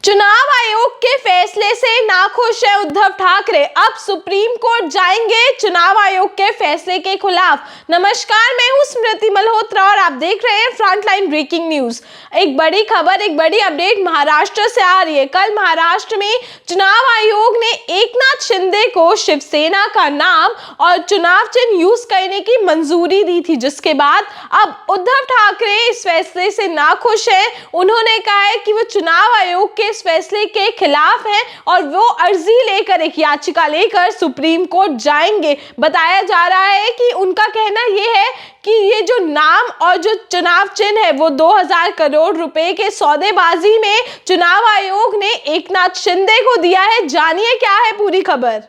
चुनाव आयोग के फैसले से नाखुश है उद्धव ठाकरे, अब सुप्रीम कोर्ट जाएंगे चुनाव आयोग के फैसले के खिलाफ। नमस्कार, मैं हूं स्मृति मल्होत्रा और आप देख रहे हैं फ्रंटलाइन ब्रेकिंग न्यूज। एक बड़ी खबर, एक बड़ी अपडेट महाराष्ट्र से आ रही है। कल महाराष्ट्र में चुनाव आयोग ने एकनाथ शिंदे को शिवसेना का नाम और चुनाव चिन्ह यूज करने की मंजूरी दी थी, जिसके बाद अब उद्धव ठाकरे इस फैसले से नाखुश है। उन्होंने कहा है कि वो चुनाव आयोग के इस फैसले के खिलाफ है और वो अर्जी लेकर, एक याचिका लेकर सुप्रीम कोर्ट जाएंगे। बताया जा रहा है कि उनका कहना ये है कि ये जो नाम और जो चुनाव चिन्ह है वो 2000 करोड़ रुपए के सौदेबाजी में चुनाव आयोग ने एकनाथ शिंदे को दिया है। जानिए क्या है पूरी खबर।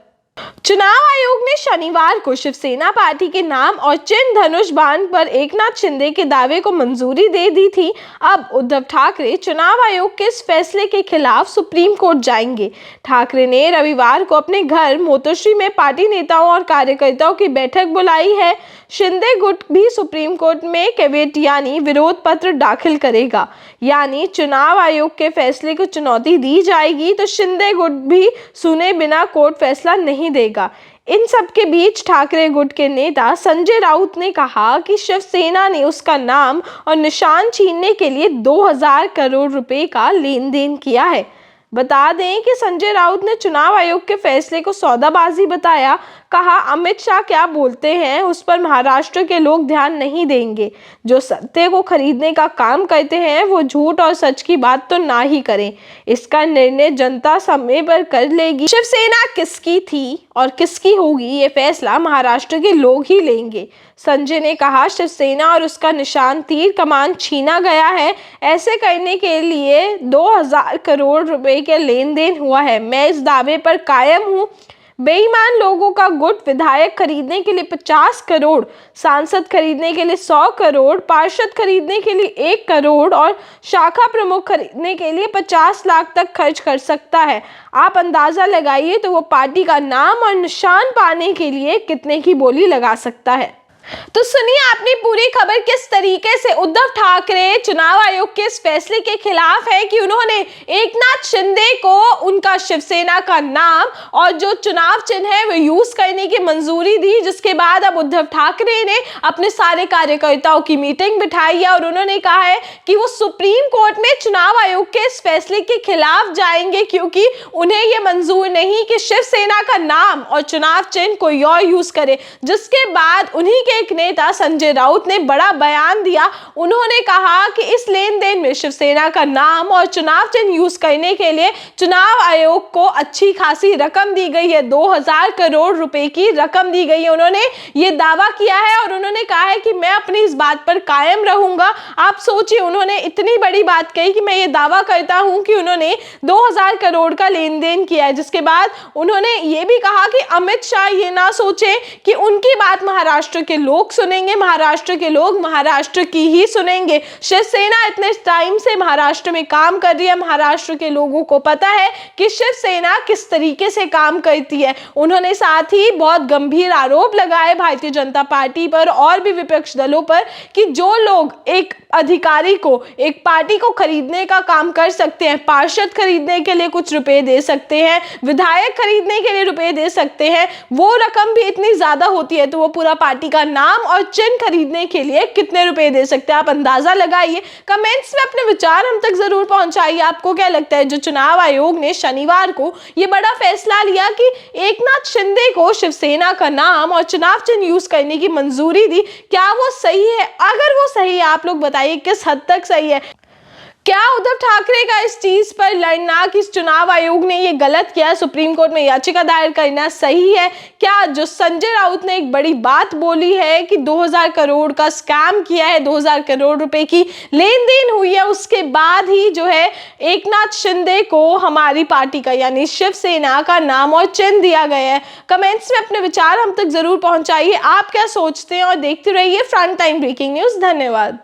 चुनाव आयोग ने शनिवार को शिवसेना पार्टी के नाम और चिन्ह धनुष बाण पर एकनाथ शिंदे के दावे को मंजूरी दे दी थी। अब उद्धव ठाकरे चुनाव आयोग के इस फैसले के खिलाफ सुप्रीम कोर्ट जाएंगे। ठाकरे ने रविवार को अपने घर मोतोश्री में पार्टी नेताओं और कार्यकर्ताओं की बैठक बुलाई है। शिंदे गुट भी सुप्रीम कोर्ट में कैविएट यानी विरोध पत्र दाखिल करेगा, यानी चुनाव आयोग के फैसले को चुनौती दी जाएगी तो शिंदे गुट भी सुने बिना कोर्ट फैसला नहीं देगा। इन सब के बीच ठाकरे गुट के नेता संजय राउत ने कहा कि शिवसेना ने उसका नाम और निशान छीनने के लिए 2000 करोड़ रुपए का लेन देन किया है। बता दें कि संजय राउत ने चुनाव आयोग के फैसले को सौदाबाजी बताया। कहा, अमित शाह क्या बोलते हैं उस पर महाराष्ट्र के लोग ध्यान नहीं देंगे। जो सत्य को खरीदने का काम करते हैं वो झूठ और सच की बात तो ना ही करें। इसका निर्णय जनता समय पर कर लेगी। शिवसेना किसकी थी और किसकी होगी ये फैसला महाराष्ट्र के लोग ही लेंगे। संजय ने कहा, शिवसेना और उसका निशान तीर कमान छीना गया है। ऐसे करने के लिए 2000 करोड़ रुपए के लेन देन हुआ है। मैं इस दावे पर कायम हूँ। बेईमान लोगों का गुट विधायक खरीदने के लिए 50 करोड़, सांसद खरीदने के लिए 100 करोड़, पार्षद खरीदने के लिए 1 करोड़ और शाखा प्रमुख खरीदने के लिए 50 लाख तक खर्च कर सकता है। आप अंदाजा लगाइए तो वो पार्टी का नाम और निशान पाने के लिए कितने की बोली लगा सकता है। तो सुनिए आपने पूरी खबर किस तरीके से उद्धव ठाकरे चुनाव आयोग के इस फैसले के खिलाफ है कि उन्होंने एकनाथ शिंदे को उनका शिवसेना का नाम और जो चुनाव चिन्ह है वो यूज करने की मंजूरी दी, जिसके बाद अब उद्धव ठाकरे ने अपने सारे कार्यकर्ताओं की मीटिंग बिठाई है और उन्होंने कहा है कि वो सुप्रीम कोर्ट में चुनाव आयोग के इस फैसले के खिलाफ जाएंगे, क्योंकि उन्हें ये मंजूर नहीं कि शिवसेना का नाम और चुनाव चिन्ह कोई और यूज करे। जिसके बाद उन्हीं के एक नेता संजय राउत ने बड़ा बयान दिया। उन्होंने कहा कि इस लेन देन में शिवसेना का नाम और चुनाव चिन्ह यूज करने के लिए चुनाव आयोग को अच्छी खासी रकम दी गई है। 2000 करोड़ रुपए की रकम दी गई है। उन्होंने ये दावा किया है और उन्होंने कहा है कि मैं अपनी इस बात पर कायम रहूंगा। आप सोचिए, उन्होंने इतनी बड़ी बात कही कि मैं ये दावा करता हूं कि उन्होंने 2000 करोड़ का लेन देन किया है। जिसके बाद उन्होंने ये भी कहा कि अमित शाह ये ना सोचे कि उनकी बात महाराष्ट्र के लोग सुनेंगे, महाराष्ट्र के लोग महाराष्ट्र की ही सुनेंगे। शिवसेना इतने टाइम से महाराष्ट्र में काम कर रही है, महाराष्ट्र के लोगों को पता है कि शिवसेना किस तरीके से काम करती है। उन्होंने साथ ही बहुत गंभीर आरोप लगाए भारतीय जनता पार्टी पर और भी विपक्ष दलों पर कि जो लोग एक अधिकारी को, एक पार्टी को खरीदने का काम कर सकते हैं, पार्षद खरीदने के लिए कुछ रुपए दे सकते हैं, विधायक खरीदने के लिए रुपए दे सकते हैं, वो रकम भी इतनी ज्यादा होती है तो वो पूरा पार्टी का नाम और चिन्ह खरीदने के लिए कितने रुपए दे सकते हैं। आप अंदाजा लगाइए। कमेंट्स में अपने विचार हम तक जरूर पहुंचाइए। आपको क्या लगता है जो चुनाव आयोग ने शनिवार को ये बड़ा फैसला लिया कि एकनाथ शिंदे को शिवसेना का नाम और चुनाव चिन्ह यूज करने की मंजूरी दी, क्या वो सही है? अगर वो सही है, आप लोग बताइए किस हद तक सही है। क्या उद्धव ठाकरे का इस चीज पर लड़ना कि चुनाव आयोग ने ये गलत किया, सुप्रीम कोर्ट में याचिका दायर करना सही है? क्या जो संजय राउत ने एक बड़ी बात बोली है कि 2000 करोड़ का स्कैम किया है, 2000 करोड़ रुपए की लेन देन हुई है, उसके बाद ही जो है एकनाथ शिंदे को हमारी पार्टी का यानी शिवसेना का नाम और चिन्ह दिया गया है? कमेंट्स में अपने विचार हम तक जरूर पहुंचाइए। आप क्या सोचते हैं और देखते रहिए फ्रंट टाइम ब्रेकिंग न्यूज। धन्यवाद।